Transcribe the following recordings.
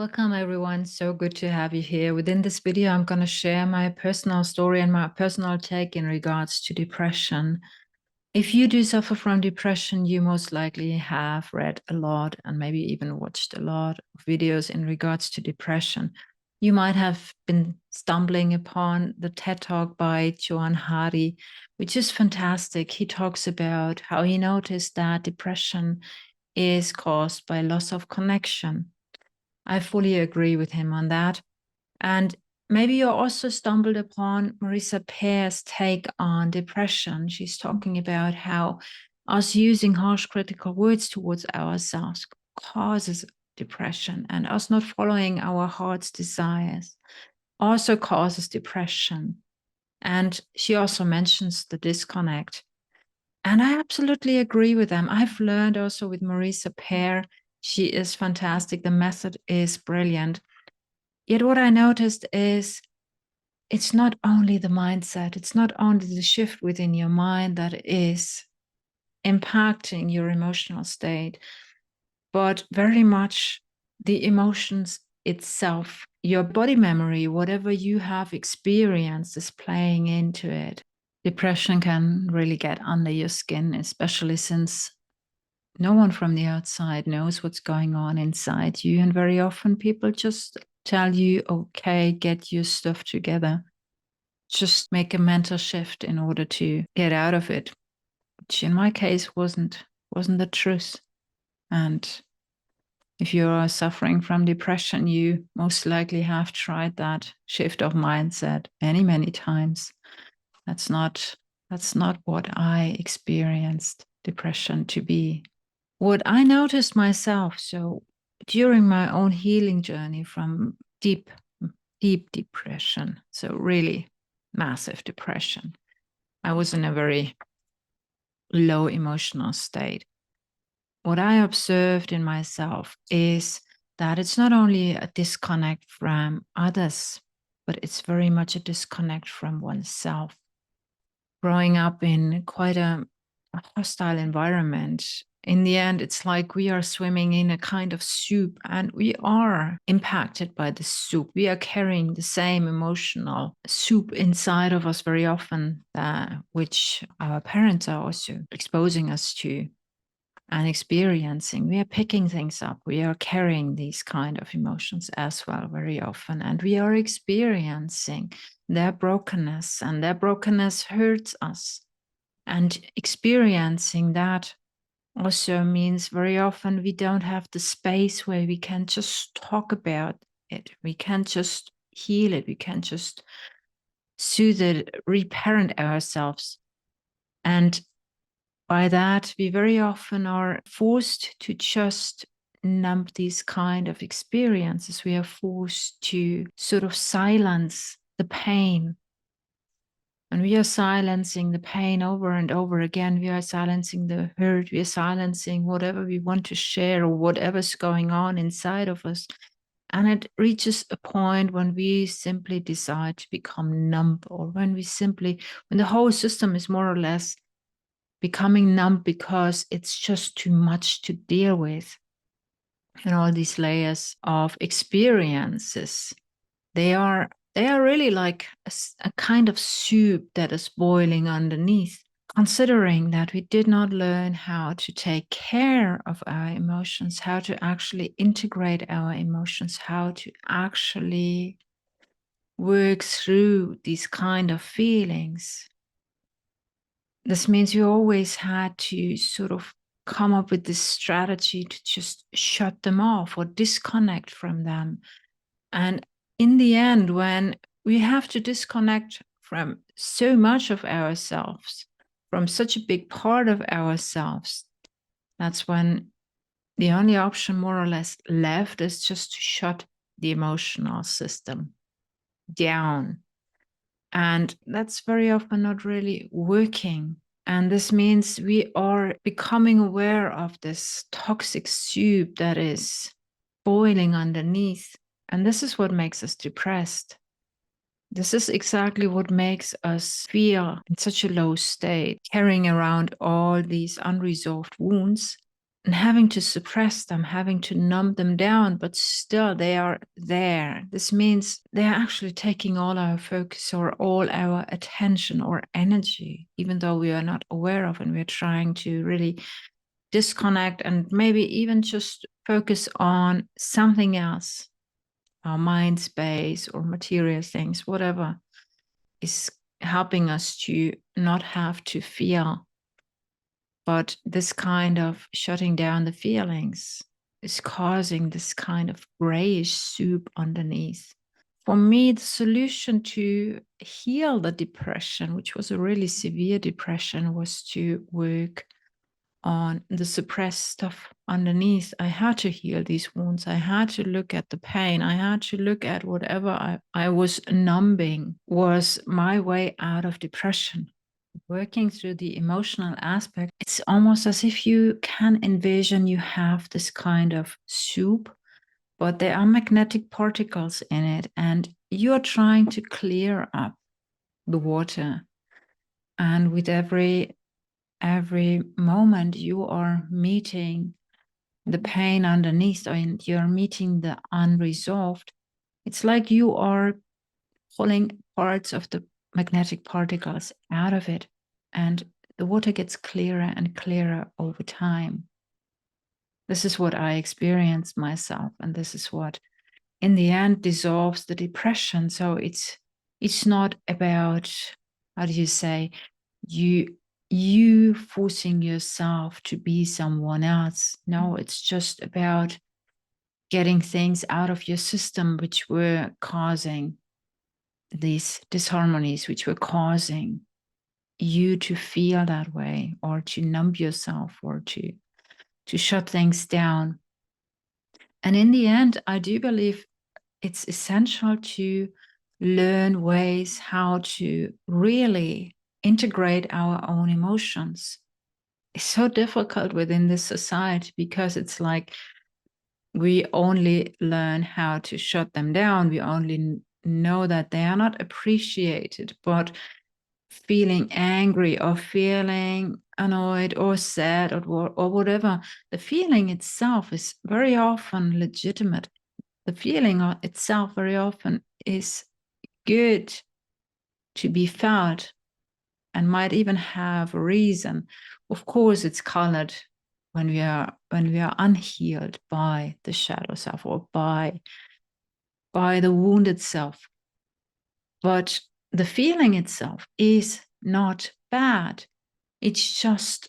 Welcome, everyone. So good to have you here. Within this video, I'm going to share my personal story and my personal take in regards to depression. If you do suffer from depression, you most likely have read a lot and maybe even watched a lot of videos in regards to depression. You might have been stumbling upon the TED Talk by Johan Hari, which is fantastic. He talks about how he noticed that depression is caused by loss of connection. I fully agree with him on that. And maybe you also stumbled upon Marisa Peer's take on depression. She's talking about how us using harsh critical words towards ourselves causes depression, and us not following our heart's desires also causes depression. And she also mentions the disconnect. And I absolutely agree with them. I've learned also with Marisa Peer. She is fantastic. The method is brilliant. Yet what I noticed is it's not only the mindset, it's not only the shift within your mind that is impacting your emotional state, but very much the emotions itself. Your body memory, whatever you have experienced, is playing into it. Depression can really get under your skin, especially since no one from the outside knows what's going on inside you. And very often people just tell you, okay, get your stuff together. Just make a mental shift in order to get out of it, which in my case wasn't the truth. And if you are suffering from depression, you most likely have tried that shift of mindset many, many times. That's not what I experienced depression to be. What I noticed myself, so during my own healing journey from deep, deep depression, so really massive depression, I was in a very low emotional state. What I observed in myself is that it's not only a disconnect from others, but it's very much a disconnect from oneself. Growing up in quite a hostile environment, in the end, it's like we are swimming in a kind of soup and we are impacted by the soup. We are carrying the same emotional soup inside of us very often, which our parents are also exposing us to and experiencing. We are picking things up. We are carrying these kind of emotions as well very often. And we are experiencing their brokenness, and their brokenness hurts us. And experiencing that also means very often we don't have the space where we can just talk about it. We can't just heal it. We can't just soothe it, reparent ourselves. And by that, we very often are forced to just numb these kind of experiences. We are forced to sort of silence the pain. And we are silencing the pain over and over again. We are silencing the hurt. We are silencing whatever we want to share or whatever's going on inside of us. And it reaches a point when we simply decide to become numb, or when the whole system is more or less becoming numb because it's just too much to deal with. And all these layers of experiences, they are really like a kind of soup that is boiling underneath. Considering that we did not learn how to take care of our emotions, how to actually integrate our emotions, how to actually work through these kind of feelings. This means you always had to sort of come up with this strategy to just shut them off or disconnect from them. And in the end, when we have to disconnect from so much of ourselves, from such a big part of ourselves, that's when the only option more or less left is just to shut the emotional system down. And that's very often not really working. And this means we are becoming aware of this toxic soup that is boiling underneath. And this is what makes us depressed. This is exactly what makes us feel in such a low state, carrying around all these unresolved wounds and having to suppress them, having to numb them down, but still they are there. This means they're actually taking all our focus or all our attention or energy, even though we are not aware of, and we're trying to really disconnect and maybe even just focus on something else, our mind space or material things, whatever is helping us to not have to feel. But this kind of shutting down the feelings is causing this kind of grayish soup underneath. For me, the solution to heal the depression, which was a really severe depression, was to work on the suppressed stuff underneath. I had to heal these wounds. I had to look at the pain. I had to look at whatever I was numbing was my way out of depression. Working through the emotional aspect, it's almost as if you can envision you have this kind of soup, but there are magnetic particles in it, and you're trying to clear up the water. And with every moment you are meeting the pain underneath, or you're meeting the unresolved, it's like you are pulling parts of the magnetic particles out of it, and the water gets clearer and clearer over time. This is what I experienced myself, and this is what in the end dissolves the depression. So it's not about, how do you say, you forcing yourself to be someone else. No, it's just about getting things out of your system which were causing these disharmonies, which were causing you to feel that way, or to numb yourself, or to shut things down. And in the end, I do believe it's essential to learn ways how to really integrate our own emotions. It's so difficult within this society because it's like we only learn how to shut them down. We only know that they are not appreciated, but feeling angry or feeling annoyed or sad or whatever, the feeling itself is very often legitimate. The feeling itself very often is good to be felt and might even have a reason. Of course, it's colored when we are unhealed by the shadow self, or by the wounded self. But the feeling itself is not bad. It's just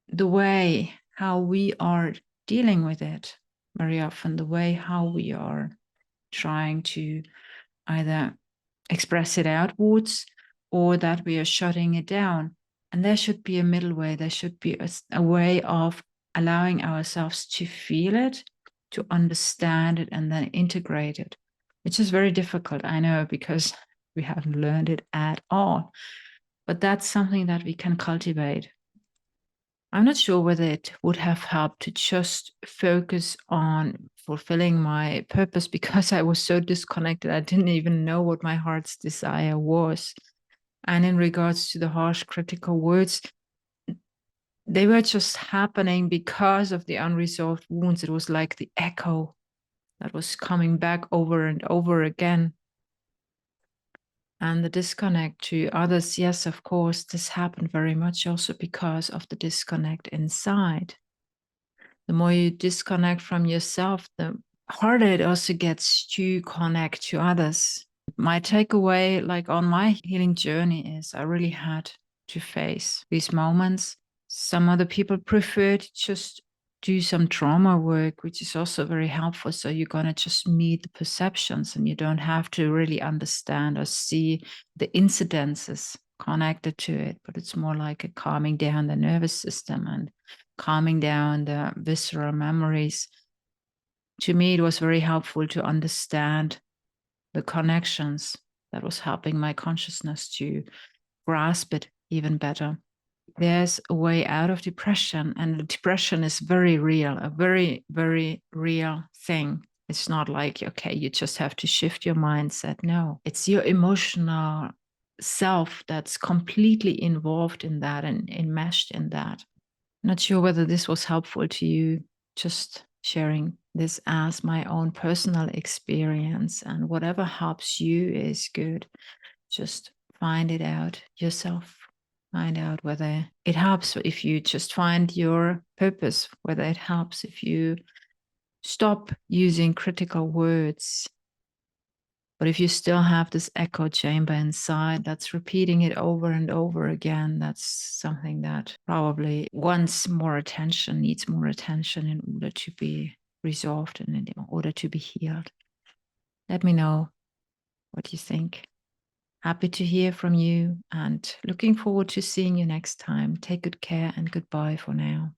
the way how we are dealing with it very often, the way how we are trying to either express it outwards or that we are shutting it down. And there should be a middle way. There should be a way of allowing ourselves to feel it, to understand it, and then integrate it, which is very difficult, I know, because we haven't learned it at all. But that's something that we can cultivate. I'm not sure whether it would have helped to just focus on fulfilling my purpose, because I was so disconnected. I didn't even know what my heart's desire was. And in regards to the harsh, critical words, they were just happening because of the unresolved wounds. It was like the echo that was coming back over and over again. And the disconnect to others, yes, of course, this happened very much also because of the disconnect inside. The more you disconnect from yourself, the harder it also gets to connect to others. My takeaway, like on my healing journey, is I really had to face these moments. Some other people prefer to just do some trauma work, which is also very helpful. So you're going to just meet the perceptions and you don't have to really understand or see the incidences connected to it, but it's more like a calming down the nervous system and calming down the visceral memories. To me, it was very helpful to understand the connections. That was helping my consciousness to grasp it even better. There's a way out of depression, and depression is very real, a very, very real thing. It's not like, okay, you just have to shift your mindset. No, it's your emotional self that's completely involved in that and enmeshed in that. Not sure whether this was helpful to you, just sharing this as my own personal experience, and whatever helps you is good. Just find it out yourself. Find out whether it helps if you just find your purpose, whether it helps if you stop using critical words. But if you still have this echo chamber inside that's repeating it over and over again, that's something that probably wants more attention, needs more attention in order to be resolved and in order to be healed. Let me know what you think. Happy to hear from you and looking forward to seeing you next time. Take good care and goodbye for now.